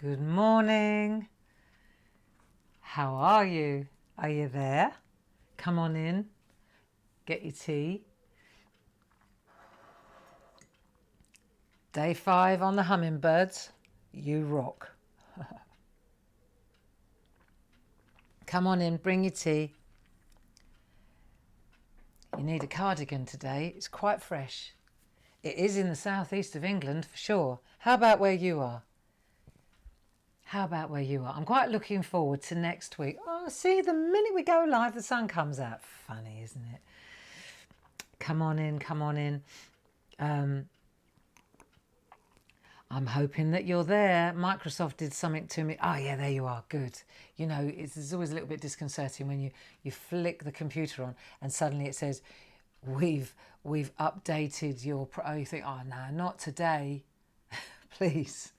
Good morning. How are you? Are you there? Come on in. Get your tea. Day 5 on the Hummingbirds. You rock. Come on in, bring your tea. You need a cardigan today. It's quite fresh. It is in the southeast of England for sure. How about where you are? How about where you are? I'm quite looking forward to next week. Oh, see, the minute we go live, the sun comes out. Funny, isn't it? Come on in, come on in. I'm hoping that you're there. Microsoft did something to me. Oh, yeah, there you are. Good. You know, it's always a little bit disconcerting when you flick the computer on and suddenly it says, we've updated your... Oh, you think, oh, no, not today. Please,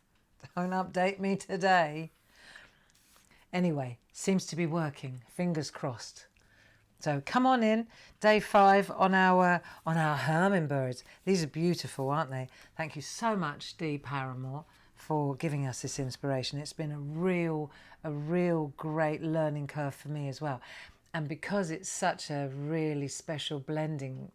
don't update me today. Anyway, seems to be working. Fingers crossed. So come on in, day 5 on our Hummingbirds. These are beautiful, aren't they? Thank you so much, Dee Paramore, for giving us this inspiration. It's been a real great learning curve for me as well. And because it's such a really special blending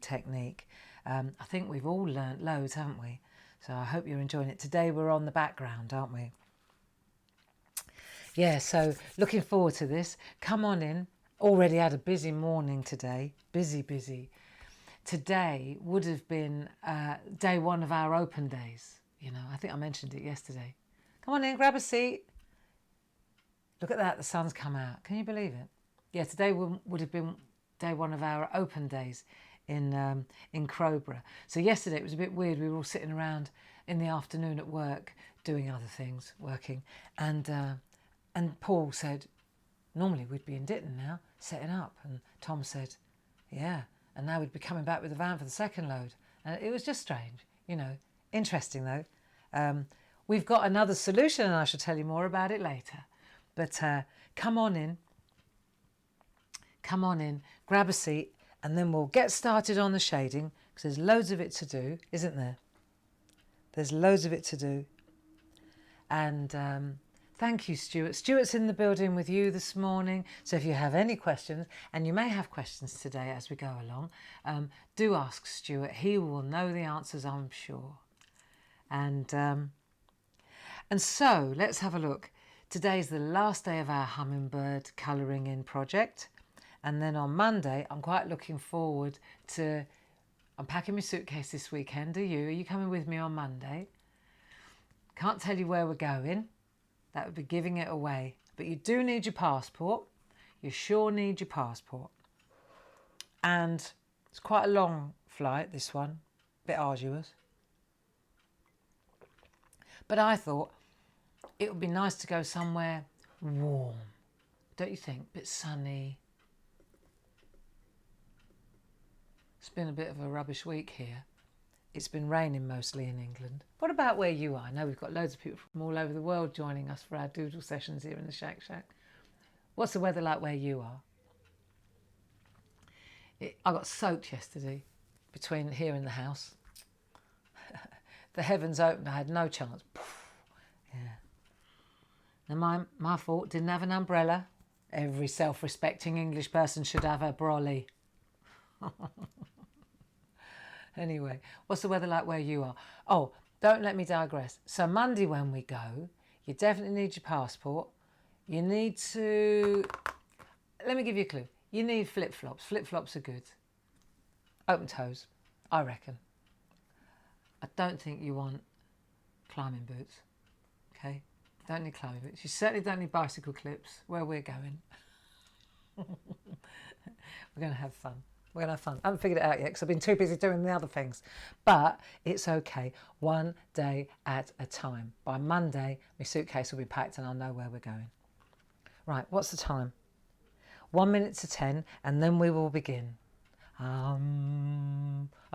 technique, I think we've all learnt loads, haven't we? So I hope you're enjoying it. Today we're on the background, aren't we? Yeah, so looking forward to this. Come on in. Already had a busy morning today. Busy. Today would have been day 1 of our open days. You know, I think I mentioned it yesterday. Come on in, grab a seat. Look at that, the sun's come out. Can you believe it? Yeah, today would have been day 1 of our open days in Crowborough. So yesterday it was a bit weird. We were all sitting around in the afternoon at work doing other things, working, and Paul said, normally we'd be in Ditton now, setting up. And Tom said, yeah, and now we'd be coming back with the van for the second load. And it was just strange, you know. Interesting though. We've got another solution and I shall tell you more about it later. But come on in, grab a seat, and then we'll get started on the shading because there's loads of it to do, isn't there? There's loads of it to do. And thank you, Stuart. Stuart's in the building with you this morning. So if you have any questions, and you may have questions today as we go along, do ask Stuart. He will know the answers, I'm sure. And so let's have a look. Today's the last day of our Hummingbird colouring in project. And then on Monday, I'm quite looking forward to... I'm packing my suitcase this weekend. Are you? Are you coming with me on Monday? Can't tell you where we're going. That would be giving it away. But you do need your passport. You sure need your passport. And it's quite a long flight, this one. A bit arduous. But I thought it would be nice to go somewhere warm. Don't you think? A bit sunny. It's been a bit of a rubbish week here. It's been raining mostly in England. What about where you are? I know we've got loads of people from all over the world joining us for our doodle sessions here in the SHAC. What's the weather like where you are? I got soaked yesterday between here and the house. The heavens opened, I had no chance. Yeah. Now my fault, didn't have an umbrella. Every self-respecting English person should have a brolly. Anyway, what's the weather like where you are? Oh, don't let me digress. So Monday when we go, you definitely need your passport. You need to... Let me give you a clue. You need flip-flops. Flip-flops are good. Open toes, I reckon. I don't think you want climbing boots, okay? Don't need climbing boots. You certainly don't need bicycle clips where we're going. We're going to have fun. We're going to have fun. I haven't figured it out yet because I've been too busy doing the other things. But it's okay. One day at a time. By Monday, my suitcase will be packed and I'll know where we're going. Right, what's the time? 1 minute to 10 and then we will begin. I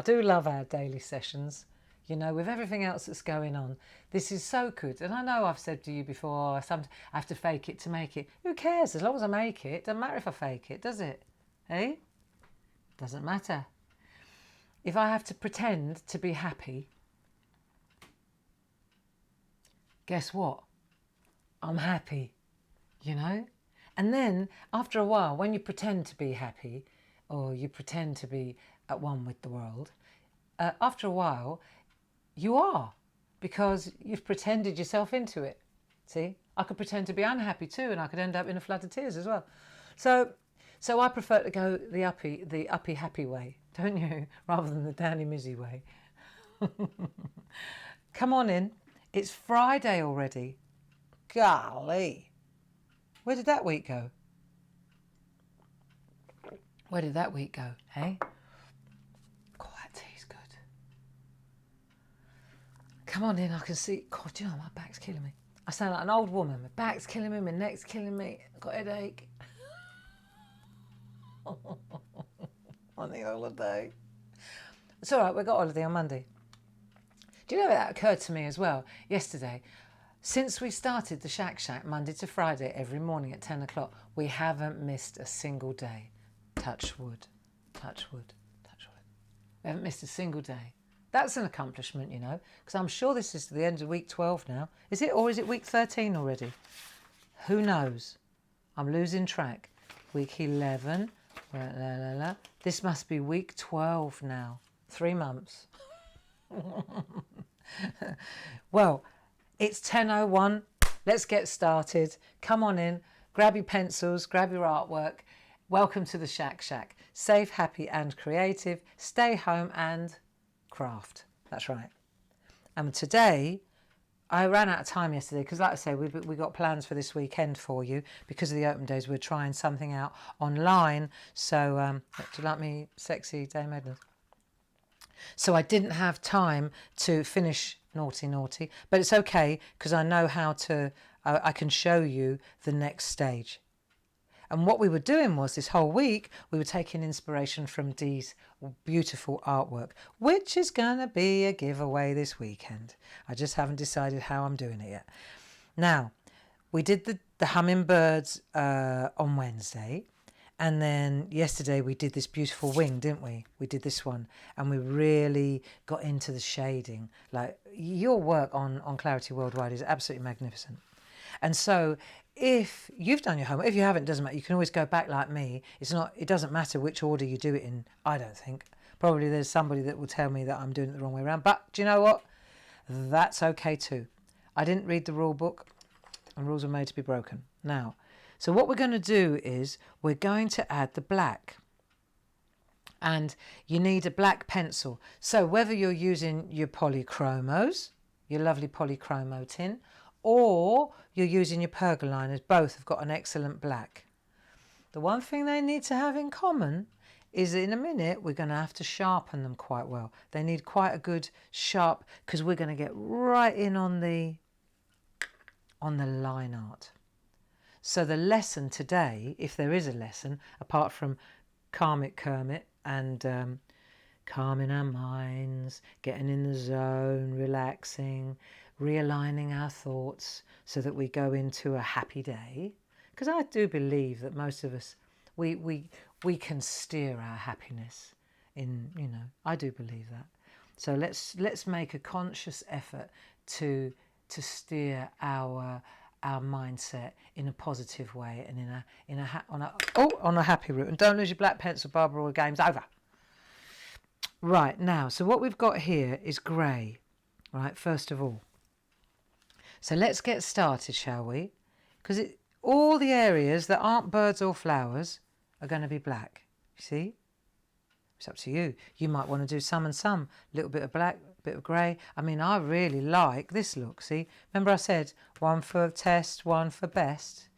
do love our daily sessions. You know, with everything else that's going on. This is so good. And I know I've said to you before, I have to fake it to make it. Who cares? As long as I make it, doesn't matter if I fake it, does it? Eh? Doesn't matter. If I have to pretend to be happy, guess what? I'm happy, you know? And then after a while, when you pretend to be happy or you pretend to be at one with the world, after a while, you are, because you've pretended yourself into it. See, I could pretend to be unhappy too, and I could end up in a flood of tears as well. So I prefer to go the uppy happy way, don't you? Rather than the downy mizzy way. Come on in. It's Friday already. Golly. Where did that week go? Where did that week go, hey? God, that tea's good. Come on in, I can see. God, you know, my back's killing me. I sound like an old woman. My back's killing me, my neck's killing me. I've got a headache. On the holiday. It's all right, we've got holiday on Monday. Do you know that occurred to me as well yesterday? Since we started the SHAC Monday to Friday every morning at 10 o'clock, we haven't missed a single day. Touch wood, touch wood, touch wood. We haven't missed a single day. That's an accomplishment, you know, because I'm sure this is the end of week 12 now. Is it, or is it week 13 already? Who knows? I'm losing track. Week 11. This must be week 12 now. 3 months. Well, it's 10:01. Let's get started. Come on in. Grab your pencils. Grab your artwork. Welcome to the SHAC. Safe, happy and creative. Stay home and craft. That's right. And today, I ran out of time yesterday because, like I say, we got plans for this weekend for you. Because of the open days, we're trying something out online. So, do you like me sexy Dame Edna? So I didn't have time to finish naughty, but it's okay because I know how to, I can show you the next stage. And what we were doing was this whole week, we were taking inspiration from Dee's beautiful artwork, which is going to be a giveaway this weekend. I just haven't decided how I'm doing it yet. Now, we did the hummingbirds on Wednesday. And then yesterday we did this beautiful wing, didn't we? We did this one and we really got into the shading. Like your work on Clarity Worldwide is absolutely magnificent. And so if you've done your homework, if you haven't, it doesn't matter. You can always go back like me. It doesn't matter which order you do it in, I don't think. Probably there's somebody that will tell me that I'm doing it the wrong way around. But do you know what? That's okay too. I didn't read the rule book and rules are made to be broken. Now, so what we're going to do is we're going to add the black. And you need a black pencil. So whether you're using your polychromos, your lovely polychromo tin, or you're using your pergoliners, both have got an excellent black. The one thing they need to have in common is in a minute we're going to have to sharpen them quite well. They need quite a good sharp, because we're going to get right in on the line art. So the lesson today, if there is a lesson, apart from Karmic Kermit and calming our minds, getting in the zone, relaxing, realigning our thoughts so that we go into a happy day. Because I do believe that most of us, we can steer our happiness in, you know, I do believe that. So let's make a conscious effort to steer our mindset in a positive way and on a happy route. And don't lose your black pencil, Barbara, or the game's over. Right, now, so what we've got here is grey, right, first of all. So let's get started, shall we? Because all the areas that aren't birds or flowers are going to be black, you see? It's up to you. You might want to do some and some, a little bit of black, a bit of grey. I mean, I really like this look, see? Remember I said one for test, one for best?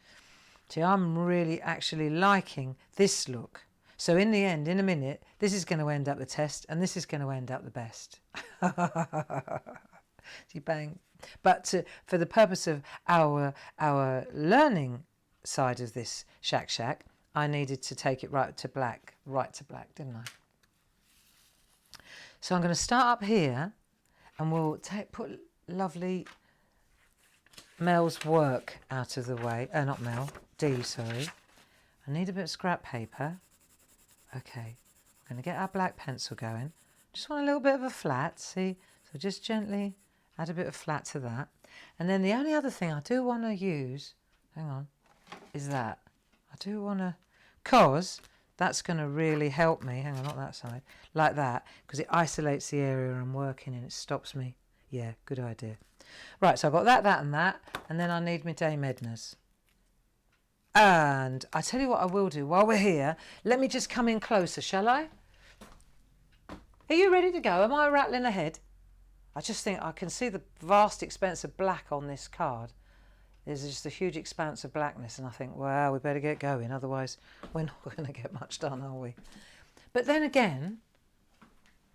See, I'm really actually liking this look. So in the end, in a minute, this is going to end up the test and this is going to end up the best. See, bang. But for the purpose of our learning side of this SHAC, I needed to take it right to black, didn't I? So I'm going to start up here and we'll put lovely Mel's work out of the way. Not Mel, Dee, sorry. I need a bit of scrap paper. Okay, I'm going to get our black pencil going. Just want a little bit of a flat, see? So just gently Add a bit of flat to that. And then the only other thing I do want to use, hang on, is that. I do want to, because that's going to really help me. Hang on, not that side. Like that, because it isolates the area I'm working in. It stops me. Yeah, good idea. Right, so I've got that, and that. And then I need my Dame Edna's. And I tell you what I will do while we're here. Let me just come in closer, shall I? Are you ready to go? Am I rattling ahead? I just think I can see the vast expanse of black on this card. There's just a huge expanse of blackness, and I think, wow, we better get going, otherwise we're not going to get much done, are we? But then again,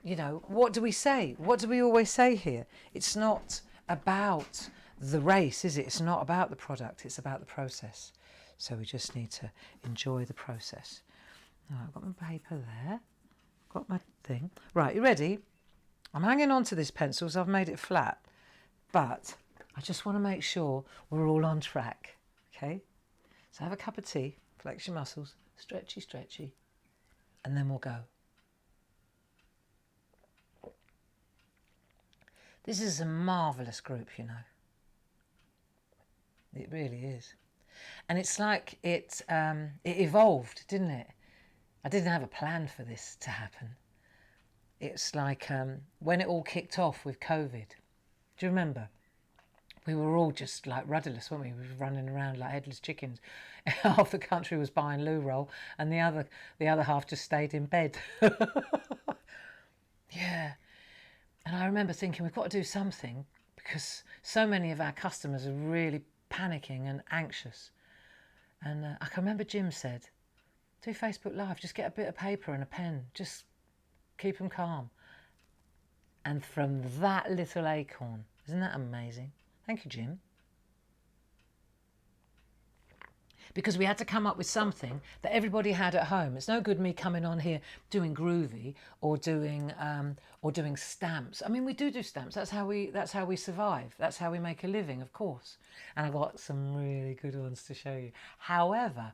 you know, what do we say? What do we always say here? It's not about the race, is it? It's not about the product, it's about the process. So we just need to enjoy the process. Right, I've got my paper there, got my thing. Right, you ready? I'm hanging on to this pencil, so I've made it flat, but I just want to make sure we're all on track, okay? So have a cup of tea, flex your muscles, stretchy, stretchy, and then we'll go. This is a marvellous group, you know. It really is. And it's like it evolved, didn't it? I didn't have a plan for this to happen. It's like when it all kicked off with COVID. Do you remember? We were all just like rudderless, weren't we? We were running around like headless chickens. Half the country was buying loo roll, and the other half just stayed in bed. Yeah. And I remember thinking, we've got to do something, because so many of our customers are really panicking and anxious. And I can remember Jim said, do Facebook Live, just get a bit of paper and a pen, just keep them calm. And from that little acorn, isn't that amazing? Thank you, Jim. Because we had to come up with something that everybody had at home. It's no good me coming on here doing groovy or doing stamps. I mean, we do stamps. That's how we survive. That's how we make a living, of course. And I've got some really good ones to show you. However,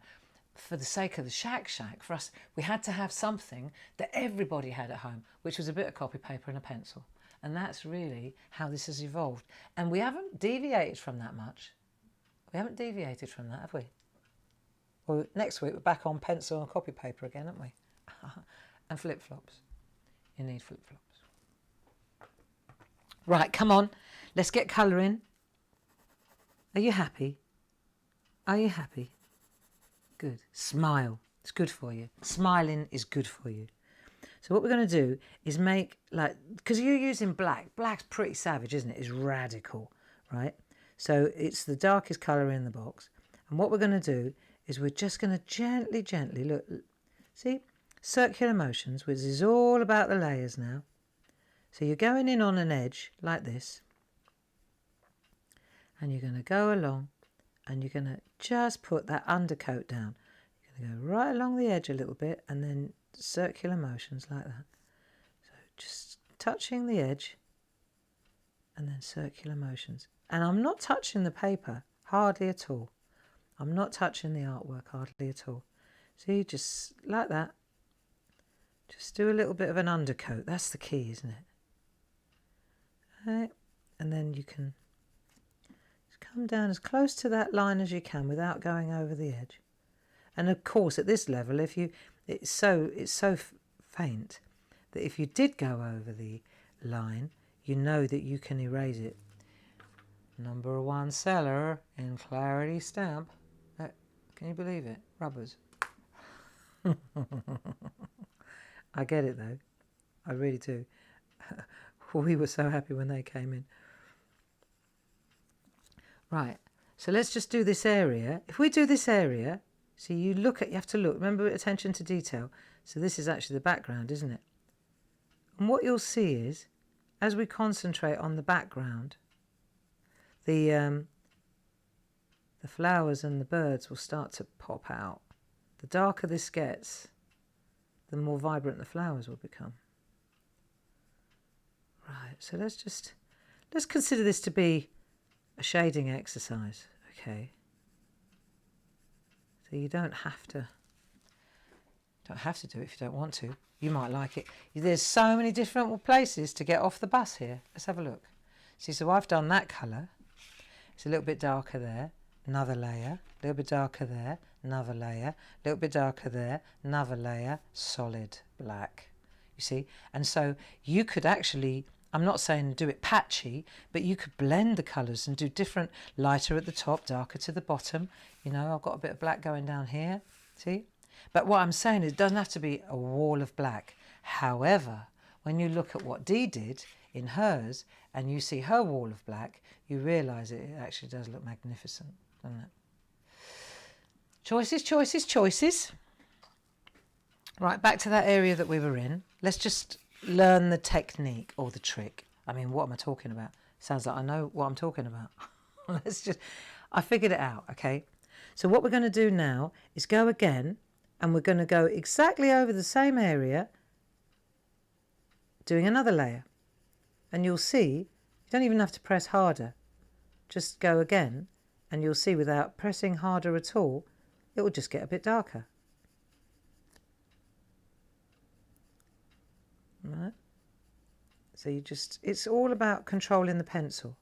for the sake of the SHAC, for us, we had to have something that everybody had at home, which was a bit of copy paper and a pencil. And that's really how this has evolved. And we haven't deviated from that much. We haven't deviated from that, have we? Well, next week we're back on pencil and copy paper again, aren't we? And flip-flops. You need flip-flops. Right, come on. Let's get colouring. Are you happy? Are you happy? Good. Smile. It's good for you. Smiling is good for you. So what we're going to do is make, like, because you're using black. Black's pretty savage, isn't it? It's radical, right? So it's the darkest colour in the box. And what we're going to do is we're just going to gently, look, see? Circular motions, which is all about the layers now. So you're going in on an edge like this. And you're going to go along and you're going to just put that undercoat down. You're going to go right along the edge a little bit and then circular motions like that. So just touching the edge and then circular motions. And I'm not touching the paper, hardly at all. I'm not touching the artwork, hardly at all. See, just like that. Just do a little bit of an undercoat. That's the key, isn't it? Right. And then you can just come down as close to that line as you can without going over the edge. And of course, at this level, it's so faint that if you did go over the line, you know that you can erase it. #1 seller in Clarity Stamp. Can you believe it? Rubbers. I get it though. I really do. We were so happy when they came in. Right. So let's just do this area. If we do this area, see, you have to look. Remember, attention to detail. So this is actually the background, isn't it? And what you'll see is, as we concentrate on the background, the flowers and the birds will start to pop out. The darker this gets, the more vibrant the flowers will become. Right, so let's consider this to be a shading exercise, okay? So you don't have to do it if you don't want to. You might like it. There's so many different places to get off the bus here. Let's have a look. See, so I've done that colour. It's a little bit darker there, another layer, a little bit darker there, another layer, a little bit darker there, another layer, solid black. You see? And so you could actually, I'm not saying do it patchy, but you could blend the colours and do different, lighter at the top, darker to the bottom. You know, I've got a bit of black going down here, see? But what I'm saying is it doesn't have to be a wall of black. However, when you look at what Dee did in hers and you see her wall of black, you realise it actually does look magnificent, doesn't it? Choices, choices, choices. Right, back to that area that we were in. Let's just learn the technique or the trick. I mean, what am I talking about? Sounds like I know what I'm talking about. I figured it out, okay? So what we're going to do now is go again, and we're going to go exactly over the same area, doing another layer. And you'll see, you don't even have to press harder. Just go again, and you'll see without pressing harder at all, it will just get a bit darker. Right? So you just, it's all about controlling the pencil.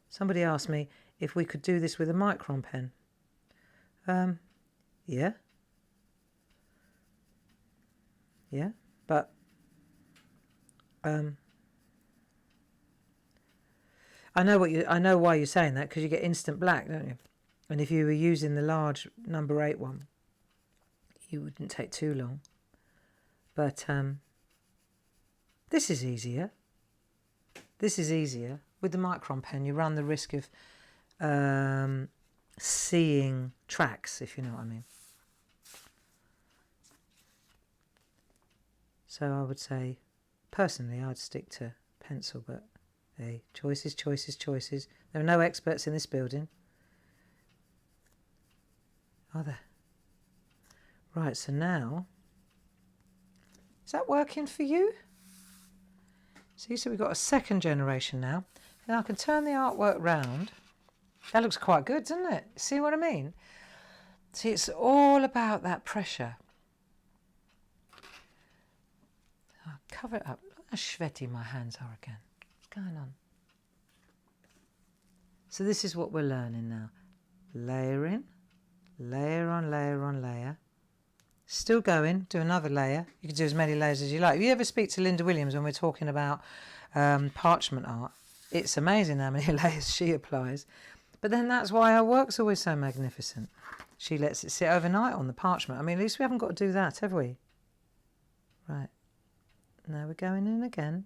Somebody asked me if we could do this with a micron pen. Yeah. Yeah, but I know why you're saying that, because you get instant black, don't you? And if you were using the large number 8 one, you wouldn't take too long. But this is easier. This is easier. With the micron pen, you run the risk of seeing tracks, if you know what I mean. So I would say, personally, I'd stick to pencil, but hey, choices, choices, choices. There are no experts in this building, are there? Right, so now, is that working for you? See, so we've got a second generation now. Now I can turn the artwork round. That looks quite good, doesn't it? See what I mean? See, it's all about that pressure. I'll cover it up. Look how sweaty my hands are again. What's going on? So this is what we're learning now. Layering, layer on layer on layer. Still going, do another layer. You can do as many layers as you like. If you ever speak to Linda Williams when we're talking about parchment art, it's amazing how many layers she applies. But then that's why her work's always so magnificent. She lets it sit overnight on the parchment. I mean, at least we haven't got to do that, have we? Right. Now we're going in again.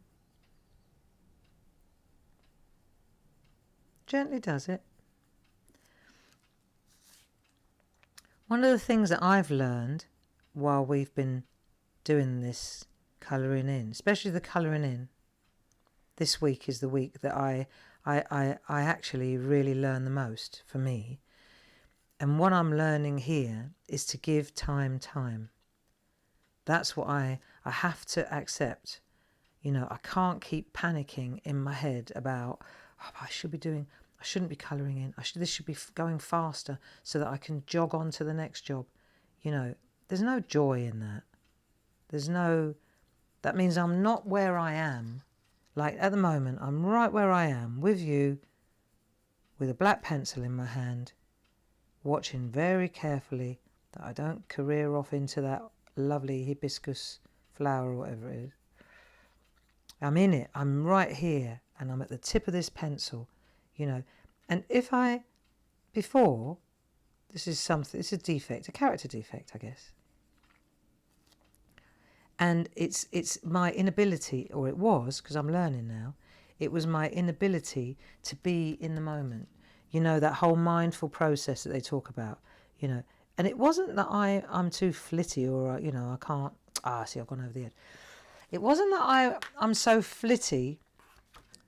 Gently does it. One of the things that I've learned while we've been doing this colouring in, especially the colouring in, this week is the week that I actually really learn the most for me. And what I'm learning here is to give time. That's what I have to accept. You know, I can't keep panicking in my head about, oh, I shouldn't be colouring in. This should be going faster so that I can jog on to the next job. You know, there's no joy in that. That means I'm not where I am. Like at the moment, I'm right where I am with you, with a black pencil in my hand, watching very carefully that I don't career off into that lovely hibiscus flower or whatever it is. I'm in it. I'm right here, and I'm at the tip of this pencil, you know. And this is a defect, a character defect, I guess. And it's my inability, or it was, because I'm learning now, it was my inability to be in the moment. You know, that whole mindful process that they talk about, you know. And it wasn't that I'm too flitty or, you know, I can't, see, I've gone over the edge. It wasn't that I'm so flitty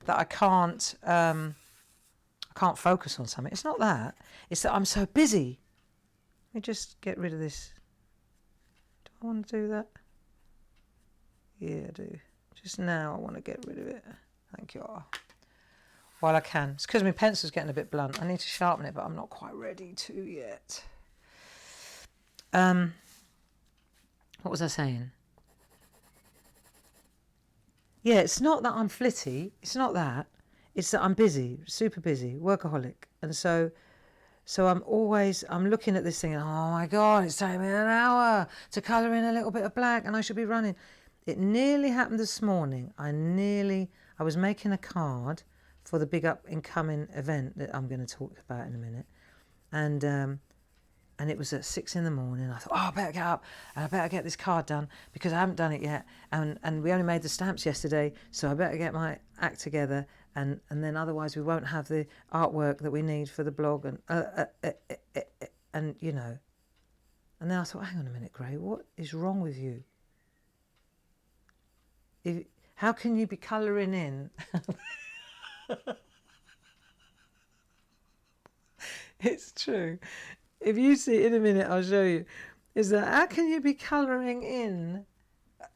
that I can't focus on something. It's not that. It's that I'm so busy. Let me just get rid of this. Do I want to do that? Yeah, I do. Just now I want to get rid of it. Thank you. While I can. It's because my pencil's getting a bit blunt. I need to sharpen it, but I'm not quite ready to yet. What was I saying? Yeah, it's not that I'm flitty. It's not that. It's that I'm busy, super busy, workaholic. And so I'm looking at this thing and, oh my God, it's taking me an hour to colour in a little bit of black and I should be running. It nearly happened this morning. I was making a card for the big up and coming event that I'm going to talk about in a minute. And it was at 6 a.m. I thought, oh, I better get up and I better get this card done because I haven't done it yet. And we only made the stamps yesterday, so I better get my act together. And then otherwise we won't have the artwork that we need for the blog. And you know. And then I thought, hang on a minute, Gray, what is wrong with you? How can you be colouring in? It's true. If you see it in a minute, I'll show you. Is that how can you be colouring in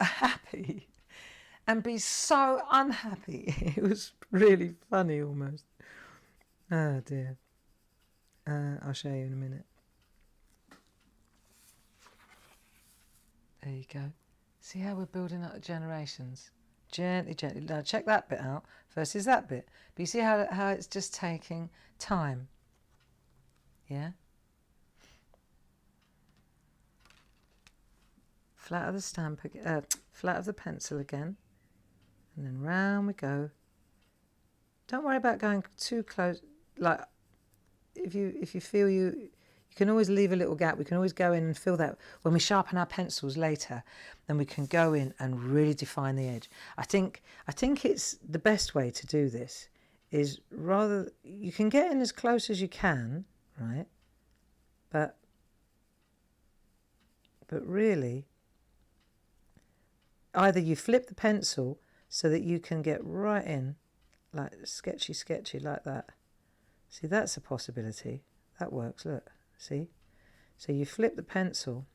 happy and be so unhappy? It was really funny almost. Oh dear. I'll show you in a minute. There you go. See how we're building up the generations? Gently, gently. Now check that bit out versus that bit. But you see how it's just taking time? Yeah? Flat of the stamp, flat of the pencil again. And then round we go. Don't worry about going too close. Like, if you feel you can always leave a little gap. We can always go in and fill that. When we sharpen our pencils later, then we can go in and really define the edge. I think it's the best way to do this is rather, you can get in as close as you can, right? But really, either you flip the pencil so that you can get right in, like sketchy like that. See, that's a possibility. That works, look, see? So you flip the pencil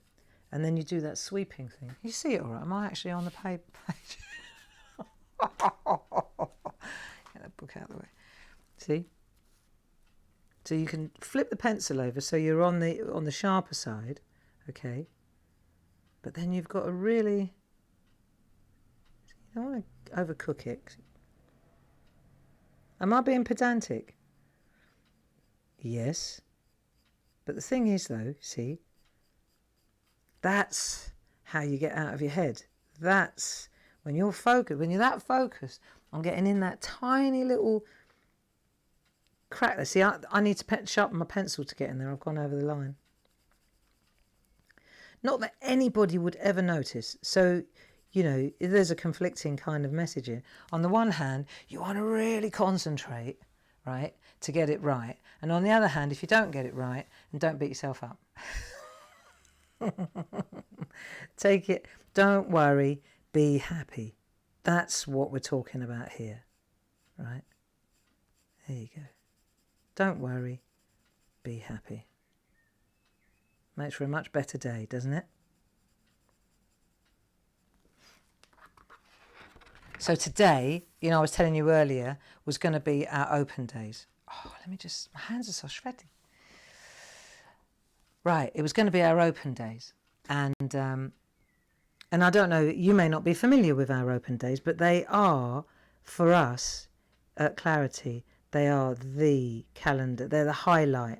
and then you do that sweeping thing. You see it all right? Am I actually on the page? Get that book out of the way. See? So you can flip the pencil over so you're on the sharper side, okay? But then you've got to really, you don't want to overcook it. Am I being pedantic? Yes. But the thing is though, see, that's how you get out of your head. That's when you're focused, when you're that focused on getting in that tiny little crack there. See, I need to sharpen my pencil to get in there. I've gone over the line. Not that anybody would ever notice. So, you know, there's a conflicting kind of message here. On the one hand, you want to really concentrate, right, to get it right. And on the other hand, if you don't get it right, and don't beat yourself up. Take it, don't worry, be happy. That's what we're talking about here, right? There you go. Don't worry, be happy. Makes for a much better day, doesn't it? So today, you know, I was telling you earlier, was going to be our open days. Oh, let me just, my hands are so sweaty. Right, it was going to be our open days. And I don't know, you may not be familiar with our open days, but they are, for us at Clarity, they are the calendar, they're the highlight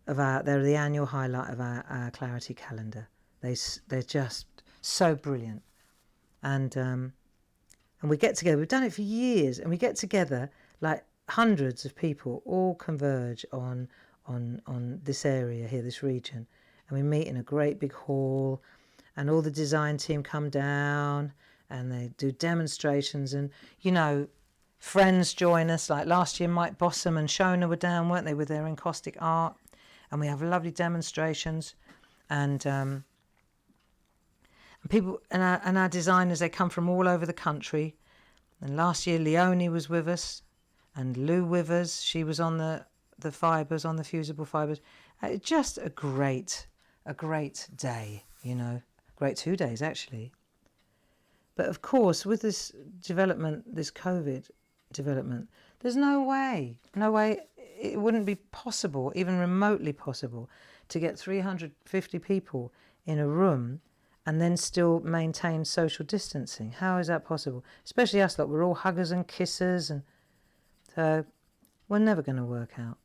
of they're the annual highlight of our Clarity calendar. They're just so brilliant. And we get together, we've done it for years, and we get together, like hundreds of people all converge on this area here, this region, and we meet in a great big hall, and all the design team come down and they do demonstrations, and you know, friends join us. Like last year, Mike Bossum and Shona were down, weren't they, with their encaustic art, and we have lovely demonstrations, and people and our designers, they come from all over the country. And last year Leonie was with us, and Lou Withers, she was on the fibres, on the fusible fibres. Just a great day, you know, great 2 days actually. But of course, with this development, this COVID development, there's no way it wouldn't be possible, even remotely possible, to get 350 people in a room and then still maintain social distancing? How is that possible? Especially us, like we're all huggers and kissers, and so we're never going to work out.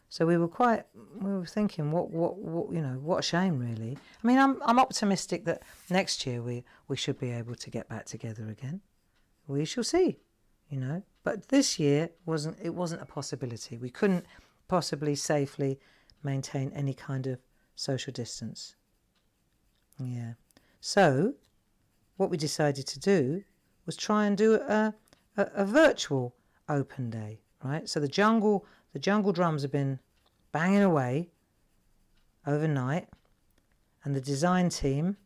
So we were thinking, what, what a shame, really. I mean, I'm optimistic that next year we should be able to get back together again. We shall see, But this year wasn't a possibility. We couldn't possibly safely maintain any kind of social distance. Yeah. So what we decided to do was try and do a virtual open day, right? So the jungle drums have been banging away overnight, and the design team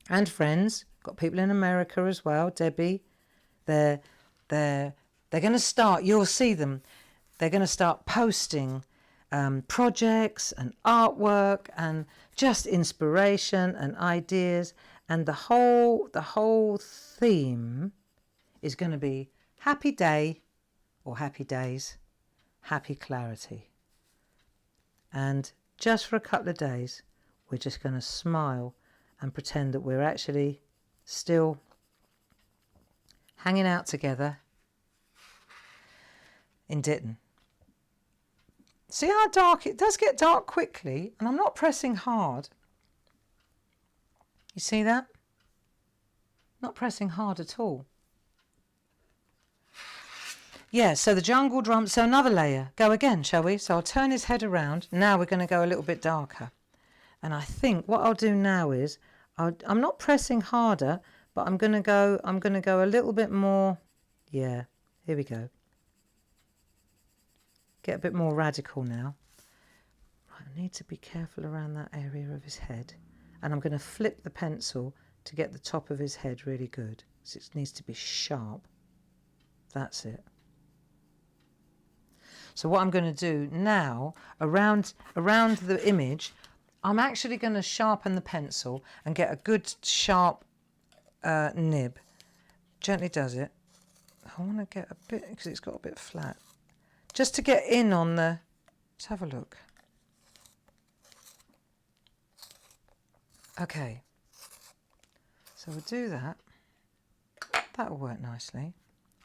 and friends, got people in America as well, Debbie, they're going to start, you'll see them, they're going to start posting projects and artwork and just inspiration and ideas, and the whole theme is going to be happy day or happy days, happy clarity. And just for a couple of days we're just going to smile and pretend that we're actually still hanging out together in Ditton. See how dark it does get dark quickly, and I'm not pressing hard. You see that? Not pressing hard at all. Yeah, so the jungle drum, so another layer. Go again, shall we? So I'll turn his head around. Now we're going to go a little bit darker. And I think what I'll do now is, I'm not pressing harder, but I'm going to go a little bit more. Yeah, here we go. Get a bit more radical now. Right, I need to be careful around that area of his head. And I'm going to flip the pencil to get the top of his head really good. So it needs to be sharp. That's it. So what I'm going to do now, around the image, I'm actually going to sharpen the pencil and get a good sharp nib. Gently does it. I want to get a bit, because it's got a bit flat. Just to get in on the, let's have a look. Okay. So we'll do that. That'll work nicely.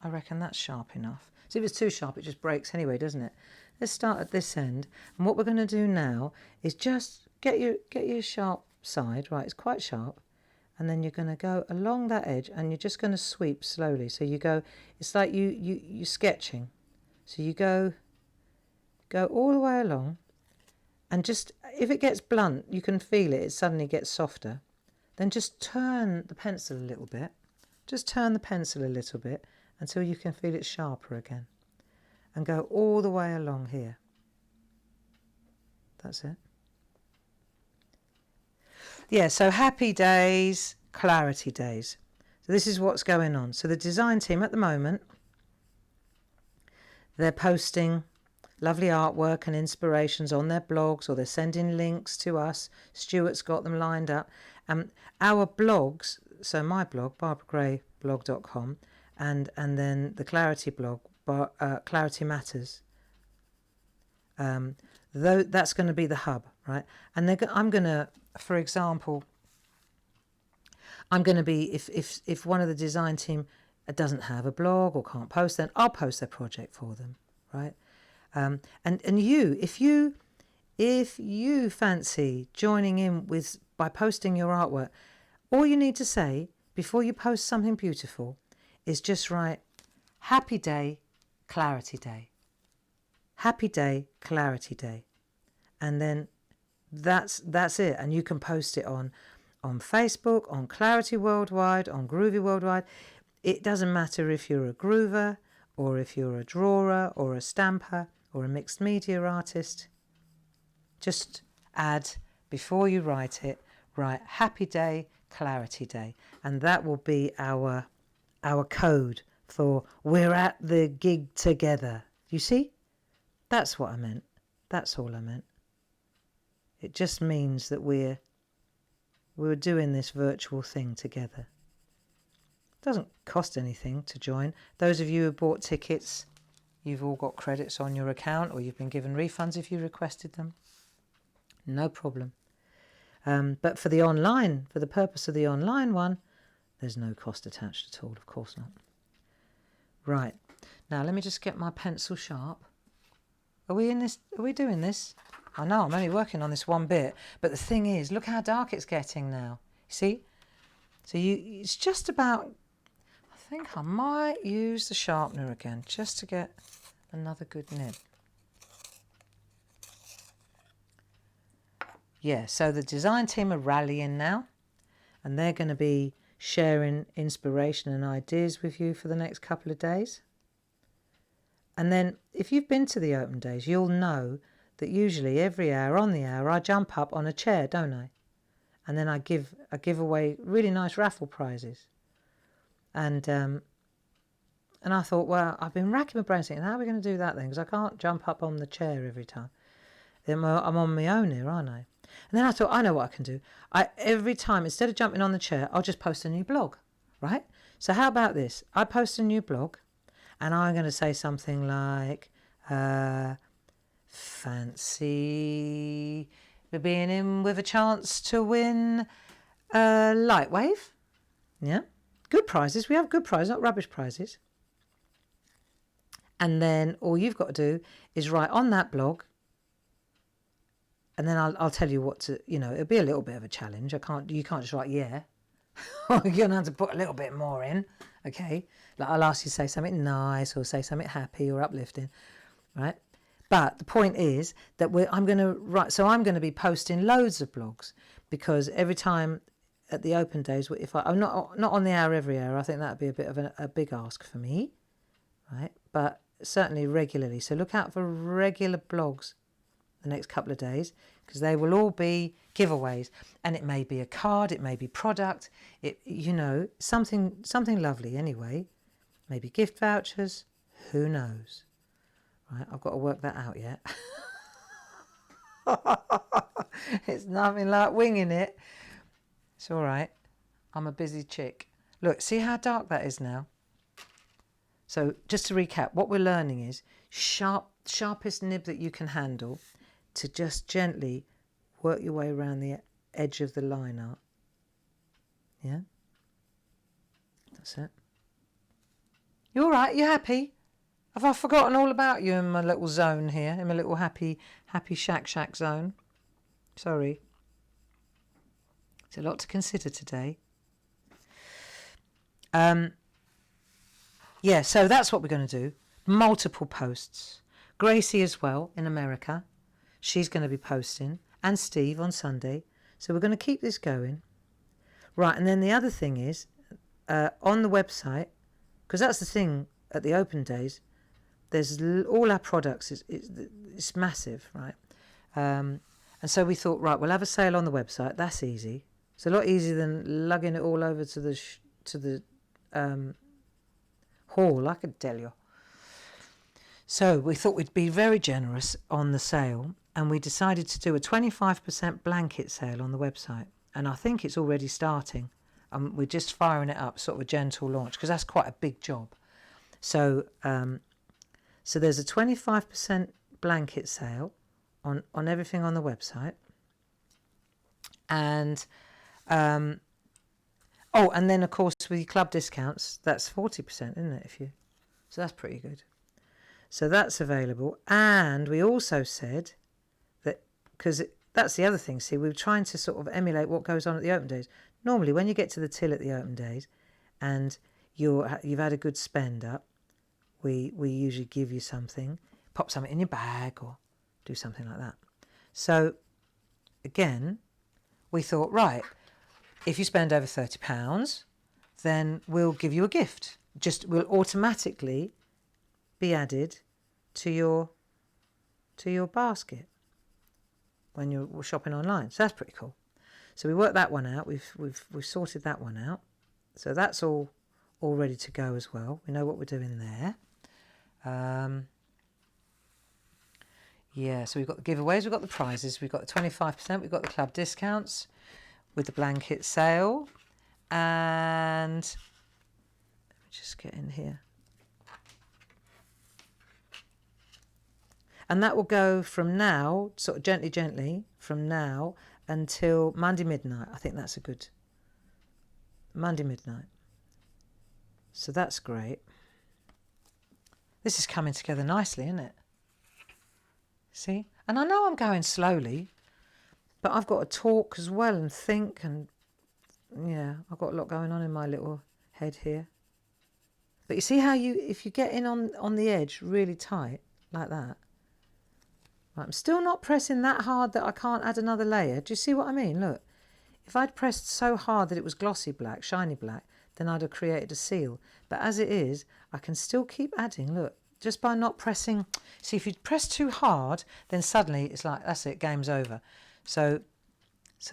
I reckon that's sharp enough. So if it's too sharp, it just breaks anyway, doesn't it? Let's start at this end. And what we're going to do now is just get your sharp side, right, it's quite sharp. And then you're going to go along that edge and you're just going to sweep slowly. So you go, it's like you're sketching. So you go all the way along, and just, if it gets blunt, you can feel it suddenly gets softer. Then just turn the pencil a little bit. Just turn the pencil a little bit until you can feel it sharper again. And go all the way along here. That's it. Yeah, so happy days, clarity days. So this is what's going on. So the design team at the moment, they're posting lovely artwork and inspirations on their blogs, or they're sending links to us. Stuart's got them lined up. Our blogs, so my blog, barbaragrayblog.com, and then the Clarity blog, Clarity Matters. Though that's going to be the hub, right? And I'm going to, for example, I'm going to be, if one of the design team doesn't have a blog or can't post, then I'll post their project for them, right? And you, if you fancy joining in by posting your artwork, all you need to say before you post something beautiful is just write happy day, clarity day. Happy day, clarity day. And then that's it. And you can post it on Facebook, on Clarity Worldwide, on Groovy Worldwide. It doesn't matter if you're a groover or if you're a drawer or a stamper or a mixed media artist. Just add, before you write it, write happy day, clarity day. And that will be our code for we're at the gig together. You see? That's what I meant. That's all I meant. It just means that we're doing this virtual thing together. It doesn't cost anything to join. Those of you who bought tickets, you've all got credits on your account, or you've been given refunds if you requested them. No problem. But for the online, for the purpose of the online one, there's no cost attached at all, of course not. Right, now let me just get my pencil sharp. Are we in this? Are we doing this? I know I'm only working on this one bit, but the thing is, look how dark it's getting now. See? So it's just about, I think I might use the sharpener again just to get another good nib. Yeah, so the design team are rallying now, and they're going to be sharing inspiration and ideas with you for the next couple of days. And then if you've been to the open days, you'll know that usually every hour on the hour I jump up on a chair, don't I? And then I give away really nice raffle prizes. And I thought, well, I've been racking my brains thinking, how are we going to do that then? Because I can't jump up on the chair every time. I'm on my own here, aren't I? And then I thought, I know what I can do. Every time, instead of jumping on the chair, I'll just post a new blog, right? So how about this? I post a new blog, and I'm going to say something like, fancy being in with a chance to win a Lightwave. Yeah, good prizes. We have good prizes, not rubbish prizes. And then all you've got to do is write on that blog, and then I'll tell you what to, it'll be a little bit of a challenge. You can't just write yeah. You're going to have to put a little bit more in, okay? Like I'll ask you to say something nice or say something happy or uplifting, right? But the point is that I'm going to be posting loads of blogs, because every time at the open days, if I'm not on the hour every hour, I think that would be a bit of a big ask for me, right? But certainly regularly. So look out for regular blogs the next couple of days, because they will all be giveaways, and it may be a card, it may be product, something lovely anyway, maybe gift vouchers, who knows, right? I've got to work that out yet. It's nothing like winging it. It's all right, I'm a busy chick. Look, see how dark that is now? So just to recap, what we're learning is sharpest nib that you can handle, to just gently work your way around the edge of the line art. Yeah? That's it. You all right? You happy? Have I forgotten all about you in my little zone here, in my little happy SHAC zone? Sorry. It's a lot to consider today. Yeah, so that's what we're going to do. Multiple posts. Gracie as well in America. She's going to be posting, and Steve on Sunday. So we're going to keep this going. Right, and then the other thing is, on the website, because that's the thing at the open days, there's all our products, it's massive, right? And so we thought, right, we'll have a sale on the website. That's easy. It's a lot easier than lugging it all over to the hall, I could tell you. So we thought we'd be very generous on the sale, and we decided to do a 25% blanket sale on the website. And I think it's already starting. We're just firing it up, sort of a gentle launch, because that's quite a big job. So so there's a 25% blanket sale on everything on the website. And and then of course with your club discounts, that's 40%, isn't it? So that's pretty good. So that's available. And we also said that, because that's the other thing, see, we were trying to sort of emulate what goes on at the open days. Normally when you get to the till at the open days and you've had a good spend up, we usually give you something, pop something in your bag or do something like that. So again, we thought, right, if you spend over £30, then we'll give you a gift. We'll automatically be added to your basket when you're shopping online. So that's pretty cool. So we worked that one out. We've sorted that one out. So that's all ready to go as well. We know what we're doing there. Yeah, so we've got the giveaways, we've got the prizes, we've got the 25%, we've got the club discounts with the blanket sale. And let me just get in here. And that will go from now, sort of gently, from now until Monday midnight. I think that's a good Monday midnight. So that's great. This is coming together nicely, isn't it? See? And I know I'm going slowly, but I've got to talk as well and think, and yeah, I've got a lot going on in my little head here. But you see how if you get in on the edge really tight, like that. Right, I'm still not pressing that hard that I can't add another layer. Do you see what I mean? Look, if I'd pressed so hard that it was glossy black, shiny black, then I'd have created a seal. But as it is, I can still keep adding, look, just by not pressing. See, if you press too hard, then suddenly it's like, that's it, game's over. So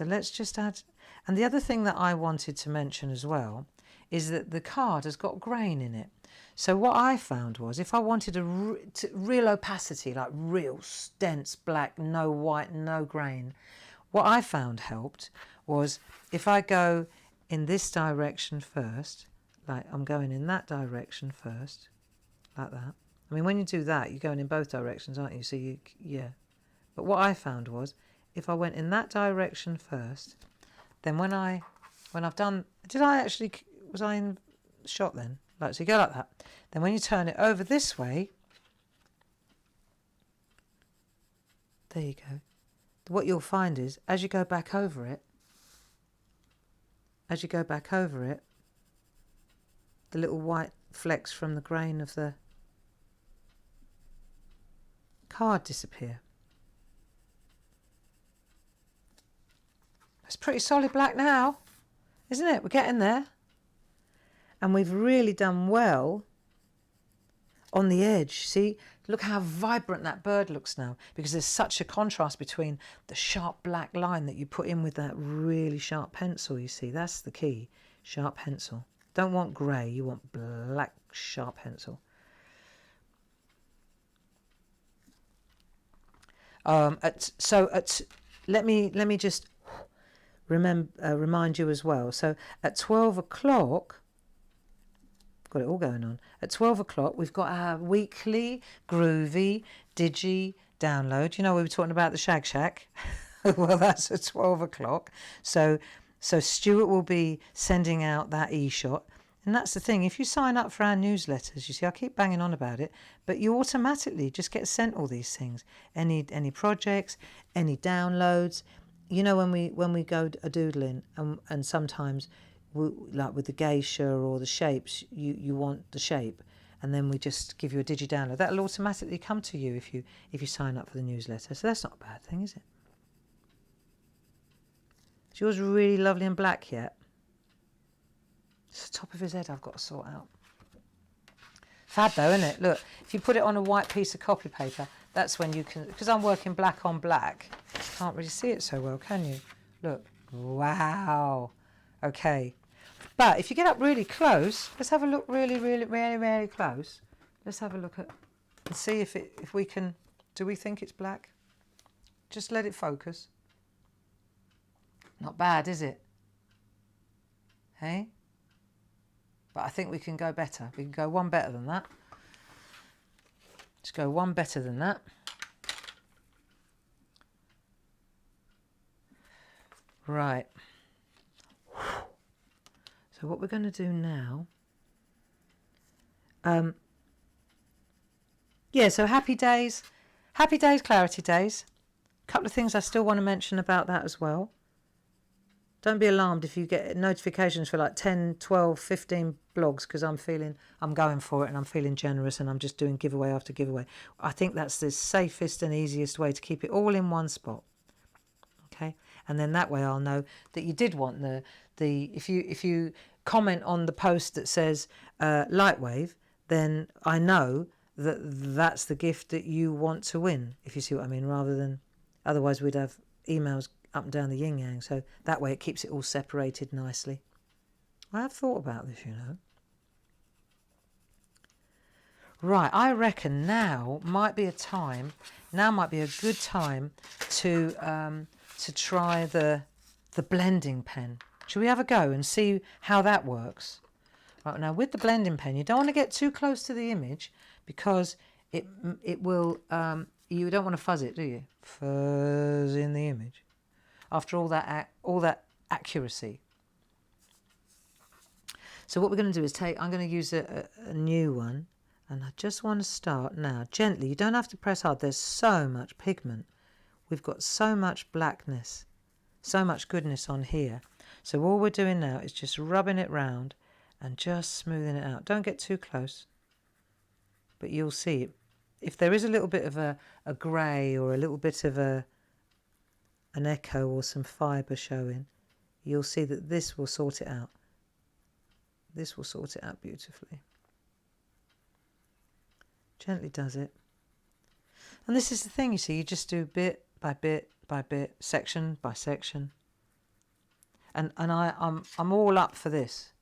let's just add. And the other thing that I wanted to mention as well is that the card has got grain in it. So what I found was, if I wanted a real opacity, like real dense black, no white, no grain, what I found helped was if I go in this direction first, like I'm going in that direction first, like that. I mean, when you do that, you're going in both directions, aren't you? So yeah. But what I found was, if I went in that direction first, then when I've done, was I in shot then? Like, so you go like that. Then when you turn it over this way, there you go. What you'll find is, as you go back over it, the little white flecks from the grain of the card disappear. It's pretty solid black now, isn't it? We're getting there. And we've really done well on the edge. See, look how vibrant that bird looks now, because there's such a contrast between the sharp black line that you put in with that really sharp pencil. You see, that's the key. Sharp pencil. Don't want grey, you want black sharp pencil. Let me just remind you as well. So at 12 o'clock, got it all going on. At 12 o'clock, we've got our weekly groovy digi download. You know, we were talking about the SHAC. Well, that's at 12 o'clock. So Stuart will be sending out that e-shot. And that's the thing. If you sign up for our newsletters, you see, I keep banging on about it, but you automatically just get sent all these things. Any projects, any downloads. You know, when we go a doodling, and sometimes, like with the geisha or the shapes, you want the shape, and then we just give you a digi download. That'll automatically come to you if you sign up for the newsletter. So that's not a bad thing, is it? Is yours really lovely and black yet? It's the top of his head I've got to sort out. Fab though, isn't it? Look, if you put it on a white piece of copy paper, that's when you can, because I'm working black on black, you can't really see it so well, can you? Look, wow. Okay. But if you get up really close, let's have a look really, really, really, really close. Let's have a look at and see if we can, do we think it's black? Just let it focus. Not bad, is it? Hey? But I think we can go better. We can go one better than that. Let's go one better than that. Right. So what we're going to do now, yeah, so happy days, clarity days. A couple of things I still want to mention about that as well. Don't be alarmed if you get notifications for like 10, 12, 15 blogs, because I'm going for it and I'm feeling generous and I'm just doing giveaway after giveaway. I think that's the safest and easiest way to keep it all in one spot. Okay, and then that way I'll know that you did want the if you comment on the post that says Lightwave, then I know that that's the gift that you want to win, if you see what I mean, rather than otherwise we'd have emails up and down the yin yang. So that way it keeps it all separated nicely. I have thought about this, you know. Right, I reckon now might be a good time to try the blending pen. Shall we have a go and see how that works? Right, now with the blending pen, you don't want to get too close to the image, because it will you don't want to fuzz it, do you? Fuzz in the image. after all that accuracy. So what we're going to do is I'm going to use a new one, and I just want to start now gently. You don't have to press hard. There's so much pigment. We've got so much blackness, so much goodness on here. So all we're doing now is just rubbing it round and just smoothing it out. Don't get too close, but you'll see if there is a little bit of a grey or a little bit of an echo or some fibre showing, you'll see that this will sort it out. This will sort it out beautifully. Gently does it. And this is the thing, you see, you just do bit by bit by bit, section by section. And I'm all up for this,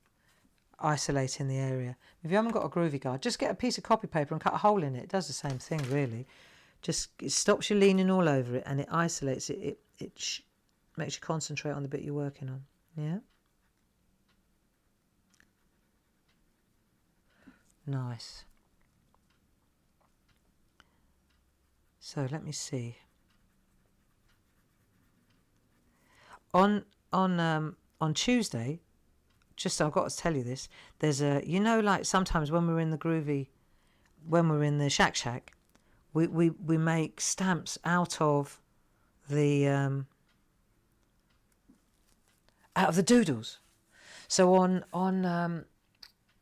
isolating the area. If you haven't got a groovy guard, just get a piece of copy paper and cut a hole in it. It does the same thing, really. Just it stops you leaning all over it, and it isolates it. It makes you concentrate on the bit you're working on. Yeah. Nice. So let me see. On Tuesday, just I've got to tell you this. There's like sometimes when we're in the groovy, when we're in the SHAC, we make stamps out of the doodles. So on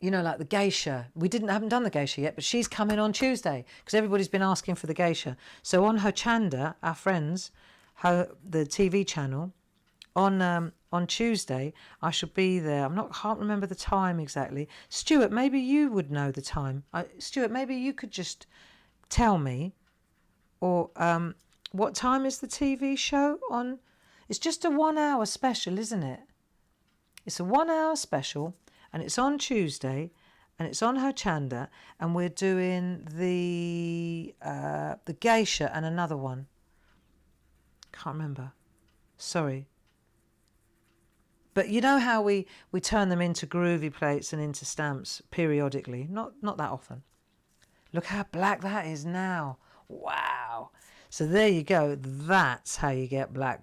like the geisha, we haven't done the geisha yet, but she's coming on Tuesday because everybody's been asking for the geisha. So on her Chanda, our friends, the TV channel, on Tuesday, I shall be there. Can't remember the time exactly. Stuart, maybe you would know the time. Stuart, maybe you could just tell me, or what time is the TV show on? It's just a 1 hour special, isn't it? It's a 1 hour special, and it's on Tuesday, and it's on her Chanda, and we're doing the geisha and another one. Can't remember. Sorry. But you know how we turn them into groovy plates and into stamps periodically? Not that often. Look how black that is now. Wow. So there you go. That's how you get black.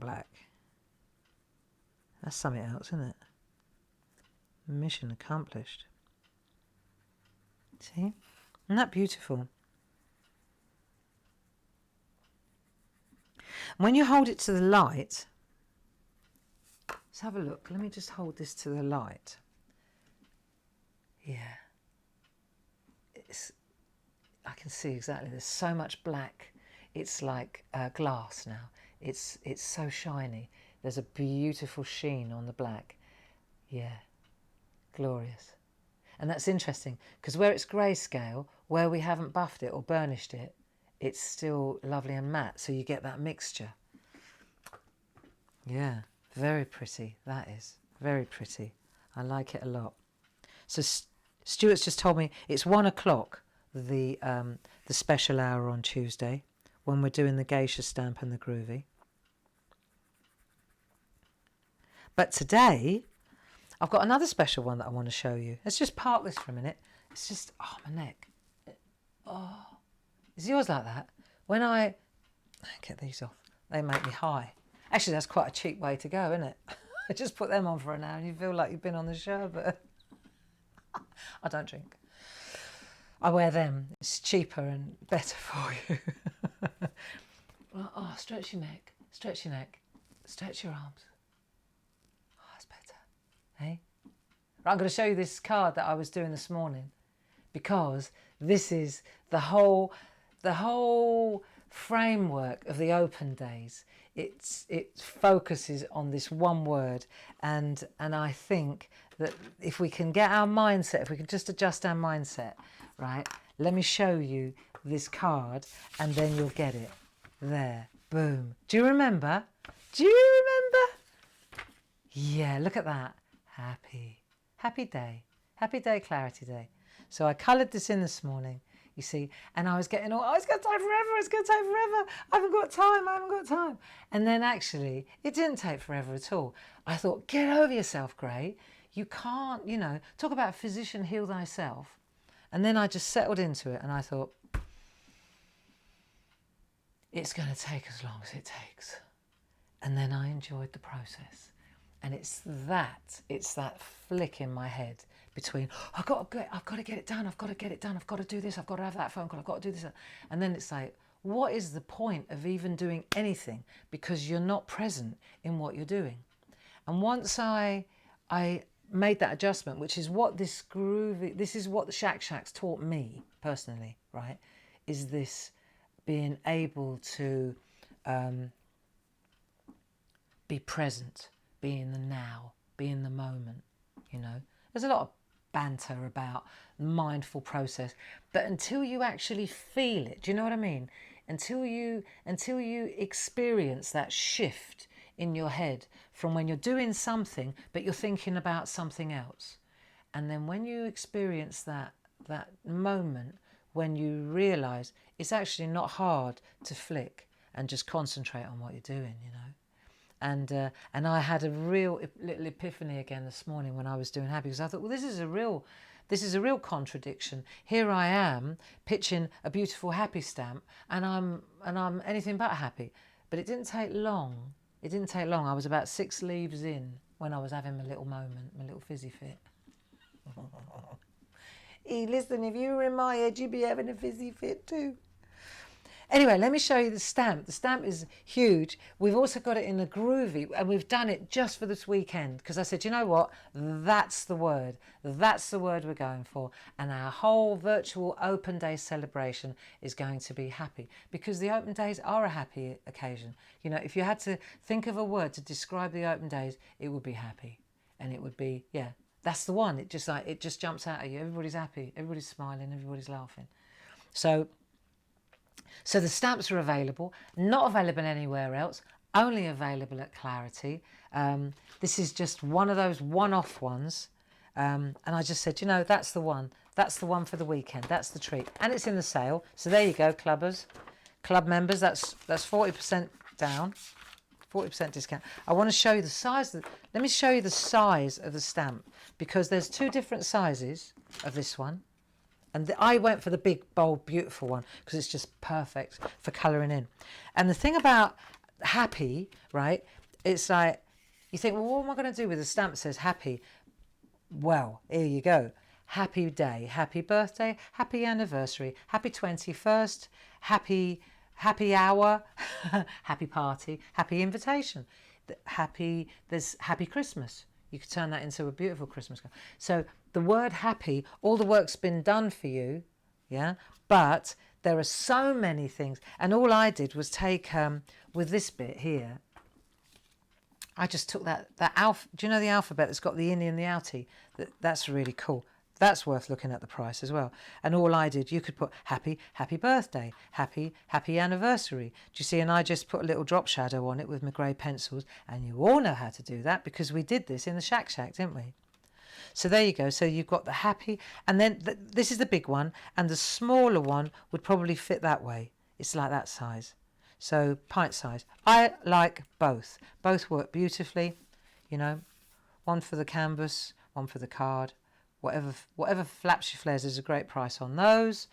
That's something else, isn't it? Mission accomplished. See? Isn't that beautiful? When you hold it to the light, let's have a look. Let me just hold this to the light. Yeah. I can see exactly. There's so much black. It's like glass now. It's so shiny. There's a beautiful sheen on the black. Yeah. Glorious. And that's interesting because where it's grayscale, where we haven't buffed it or burnished it, it's still lovely and matte. So you get that mixture. Yeah. Very pretty, that is. Very pretty. I like it a lot. So Stuart's just told me it's 1 o'clock, the special hour on Tuesday, when we're doing the geisha stamp and the groovy. But today, I've got another special one that I want to show you. Let's just park this for a minute. It's just, my neck. Oh, is yours like that? When I get these off, they make me high. Actually, that's quite a cheap way to go, isn't it? Just put them on for an hour and you feel like you've been on the show, but I don't drink. I wear them. It's cheaper and better for you. Oh, stretch your neck. Stretch your neck. Stretch your arms. Oh, that's better. Hey? Right, I'm going to show you this card that I was doing this morning because this is the whole framework of the open days. It focuses on this one word, and I think that if we can get our mindset, if we can just adjust our mindset, right? Let me show you this card, and then you'll get it. There, boom. Do you remember? Do you remember? Yeah, look at that. Happy day, clarity day. So I coloured this in this morning. You see, and I was getting all, it's going to take forever, I haven't got time. And then actually, it didn't take forever at all. I thought, get over yourself, Gray. You can't, talk about physician, heal thyself. And then I just settled into it and I thought, it's going to take as long as it takes. And then I enjoyed the process. And it's that flick in my head between, I've got to get it done, I've got to get it done, I've got to do this, I've got to have that phone call, I've got to do this. And then it's like, what is the point of even doing anything? Because you're not present in what you're doing. And once I made that adjustment, which is what this is what the SHAC's taught me personally, right? Is this being able to be present, be in the now, be in the moment, you know. There's a lot of banter about mindful process, but until you actually feel it, do you know what I mean? Until you experience that shift in your head from when you're doing something but you're thinking about something else, and then when you experience that moment when you realize it's actually not hard to flick and just concentrate on what you're doing, you know. And I had a real little epiphany again this morning when I was doing happy, because I thought, well, this is a real contradiction. Here I am pitching a beautiful happy stamp, and I'm anything but happy. But it didn't take long. It didn't take long. I was about 6 leaves in when I was having my little moment, my little fizzy fit. Hey, listen, if you were in my head, you'd be having a fizzy fit too. Anyway, let me show you the stamp. The stamp is huge. We've also got it in a groovy, and we've done it just for this weekend because I said, you know what? That's the word. That's the word we're going for. And our whole virtual open day celebration is going to be happy, because the open days are a happy occasion. You know, if you had to think of a word to describe the open days, it would be happy. And it would be, yeah, that's the one. It just jumps out at you. Everybody's happy. Everybody's smiling. Everybody's laughing. So the stamps are available, not available anywhere else, only available at Clarity. This is just one of those one-off ones. And I just said, you know, that's the one. That's the one for the weekend. That's the treat. And it's in the sale. So there you go, clubbers. Club members, that's 40% down. 40% discount. I want to show you the size. Let me show you the size of the stamp, because there's 2 different sizes of this one. And I went for the big, bold, beautiful one because it's just perfect for colouring in. And the thing about happy, right, it's like, you think, well, what am I going to do with a stamp that says happy? Well, here you go. Happy day, happy birthday, happy anniversary, happy 21st, happy hour, happy party, happy invitation, there's happy Christmas. You could turn that into a beautiful Christmas card. So the word happy, all the work's been done for you, yeah? But there are so many things. And all I did was take, with this bit here, I just took that alpha. Do you know the alphabet that's got the innie and the outie? That's really cool. That's worth looking at the price as well. And all I did, you could put happy birthday, happy anniversary. Do you see? And I just put a little drop shadow on it with my grey pencils. And you all know how to do that because we did this in the SHAC, didn't we? So there you go. So you've got the happy, and then this is the big one, and the smaller one would probably fit that way. It's like that size. So pint size. I like both. Both work beautifully, you know. One for the canvas, one for the card. Whatever flaps your flares, there's a great price on those.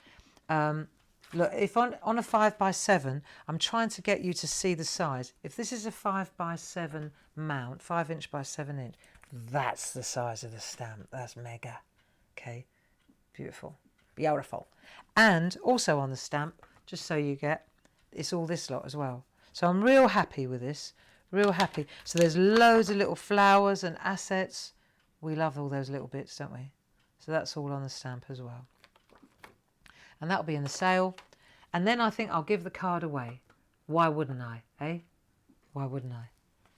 Look, if on a 5x7, I'm trying to get you to see the size. If this is a 5x7 mount, 5 inch by 7 inch, that's the size of the stamp. That's mega. Okay, beautiful. And also on the stamp, just so you get, it's all this lot as well. So I'm real happy with this, real happy. So there's loads of little flowers and assets. We love all those little bits, don't we? So that's all on the stamp as well. And that'll be in the sale. And then I think I'll give the card away. Why wouldn't I, eh? Why wouldn't I?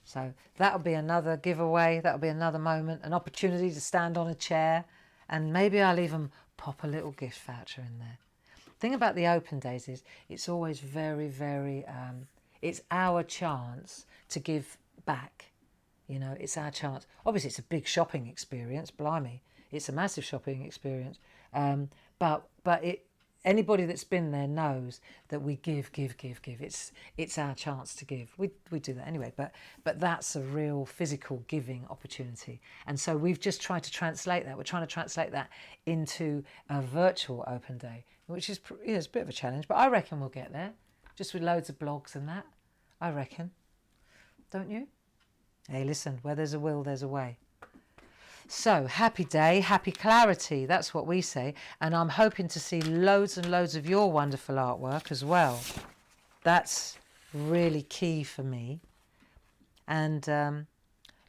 So that'll be another giveaway. That'll be another moment, an opportunity to stand on a chair. And maybe I'll even pop a little gift voucher in there. The thing about the open days is it's always very, very, it's our chance to give back. You know, it's our chance. Obviously, it's a big shopping experience, blimey. It's a massive shopping experience. But anybody that's been there knows that we give. It's our chance to give. We do that anyway, but that's a real physical giving opportunity. And so we've just tried to translate that. We're trying to translate that into a virtual open day, which is, you know, it's a bit of a challenge, but I reckon we'll get there, just with loads of blogs and that, I reckon. don't you? Hey, listen, where there's a will, there's a way. So, happy day, happy clarity, that's what we say. And I'm hoping to see loads and loads of your wonderful artwork as well. That's really key for me. And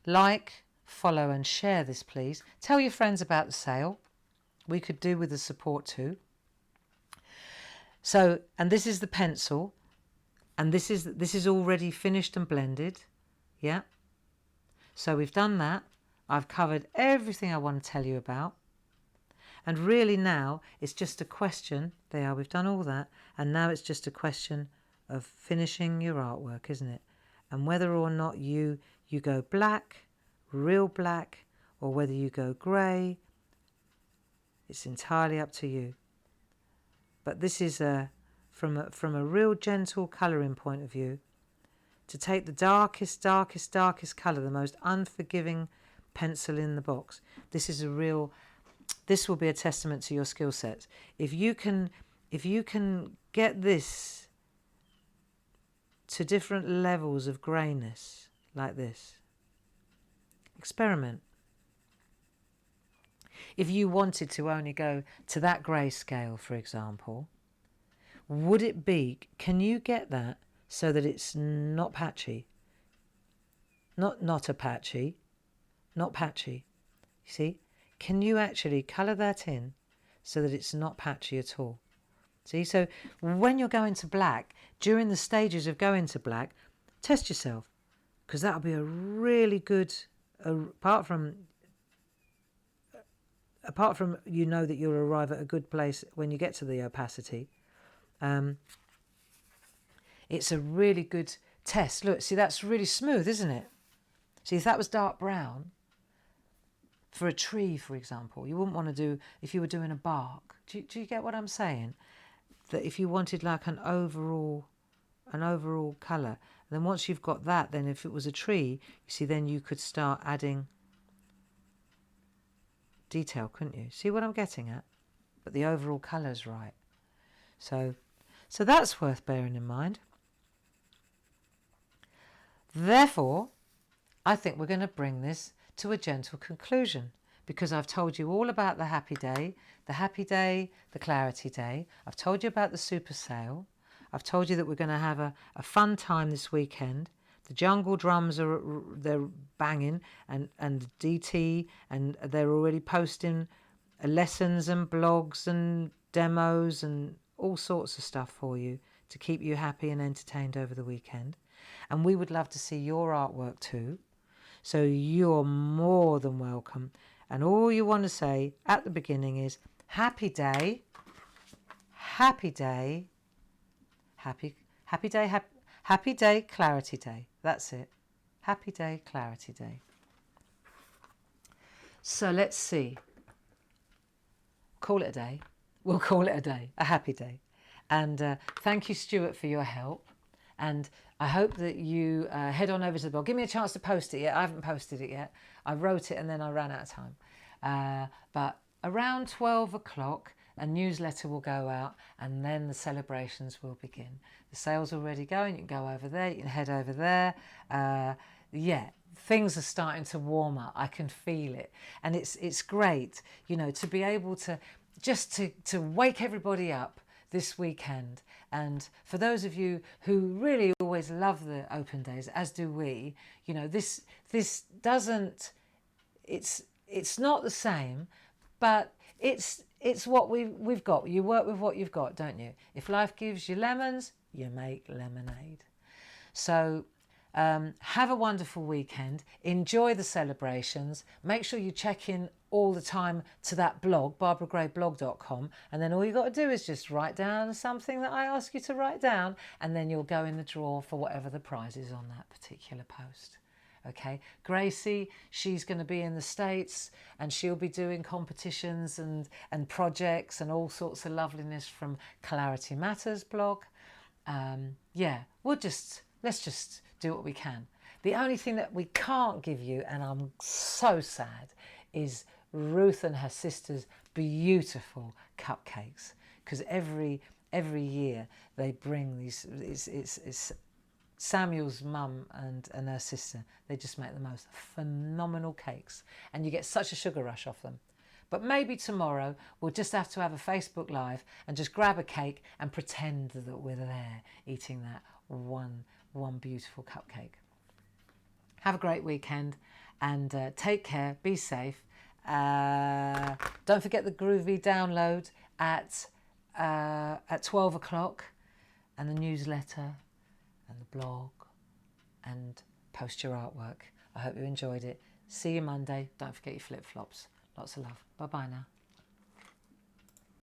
like, follow and share this, please. Tell your friends about the sale. We could do with the support too. So, and this is the pencil. And this is already finished and blended. Yeah. So we've done that. I've covered everything I want to tell you about. And really now it's just a question. There, we've done all that. And now it's just a question of finishing your artwork, isn't it? And whether or not you go black, real black, or whether you go grey, it's entirely up to you. But this is from a real gentle colouring point of view, to take the darkest colour, the most unforgiving pencil in the box. This will be a testament to your skill sets. If you can get this to different levels of greyness like this, experiment. If you wanted to only go to that grey scale, for example, would it be, can you get that so that it's not patchy? Not a patchy. Not patchy. You see? Can you actually colour that in so that it's not patchy at all? See? So when you're going to black, during the stages of going to black, test yourself, because that'll be a really good, apart from you know that you'll arrive at a good place when you get to the opacity, it's a really good test. Look, see, that's really smooth, isn't it? See, if that was dark brown, for a tree, for example, you wouldn't want to do, if you were doing a bark. Do you get what I'm saying? That if you wanted like an overall colour, then once you've got that, then if it was a tree, you see, then you could start adding detail, couldn't you? See what I'm getting at? But the overall colour's right. So that's worth bearing in mind. Therefore, I think we're going to bring this to a gentle conclusion, because I've told you all about the happy day, the clarity day. I've told you about the super sale. I've told you that we're going to have a fun time this weekend. The jungle drums they're banging, and DT, and they're already posting lessons and blogs and demos and all sorts of stuff for you to keep you happy and entertained over the weekend. And we would love to see your artwork too. So you're more than welcome. And all you want to say at the beginning is happy day, happy day, happy day, clarity day. That's it. Happy day, clarity day. So let's see. Call it a day. We'll call it a day, a happy day. And thank you, Stuart, for your help. And I hope that you head on over to the blog. Give me a chance to post it yet. I haven't posted it yet. I wrote it and then I ran out of time. But around 12 o'clock, a newsletter will go out, and then the celebrations will begin. The sale's already going. You can go over there. You can head over there. Yeah, things are starting to warm up. I can feel it. And it's great, you know, to be able to just to wake everybody up this weekend. And for those of you who really always love the open days, as do we, you know, this doesn't, it's not the same, but it's what we've got. You work with what you've got, don't you? If life gives you lemons, you make lemonade. So have a wonderful weekend. Enjoy the celebrations. Make sure you check in all the time to that blog, barbaragrayblog.com, and then all you got to do is just write down something that I ask you to write down, and then you'll go in the draw for whatever the prize is on that particular post. Okay, Gracie, she's going to be in the States, and she'll be doing competitions and projects and all sorts of loveliness from Clarity Matters blog. Yeah, let's just do what we can. The only thing that we can't give you, and I'm so sad, is Ruth and her sister's beautiful cupcakes, because every year they bring these. Samuel's mum and her sister, they just make the most phenomenal cakes, and you get such a sugar rush off them. But maybe tomorrow we'll just have to have a Facebook Live and just grab a cake and pretend that we're there eating that one beautiful cupcake. Have a great weekend, and take care, be safe. Don't forget the Groovy download at 12 o'clock, and the newsletter and the blog, and post your artwork. I hope you enjoyed it. See you Monday. Don't forget your flip-flops. Lots of love. Bye-bye now.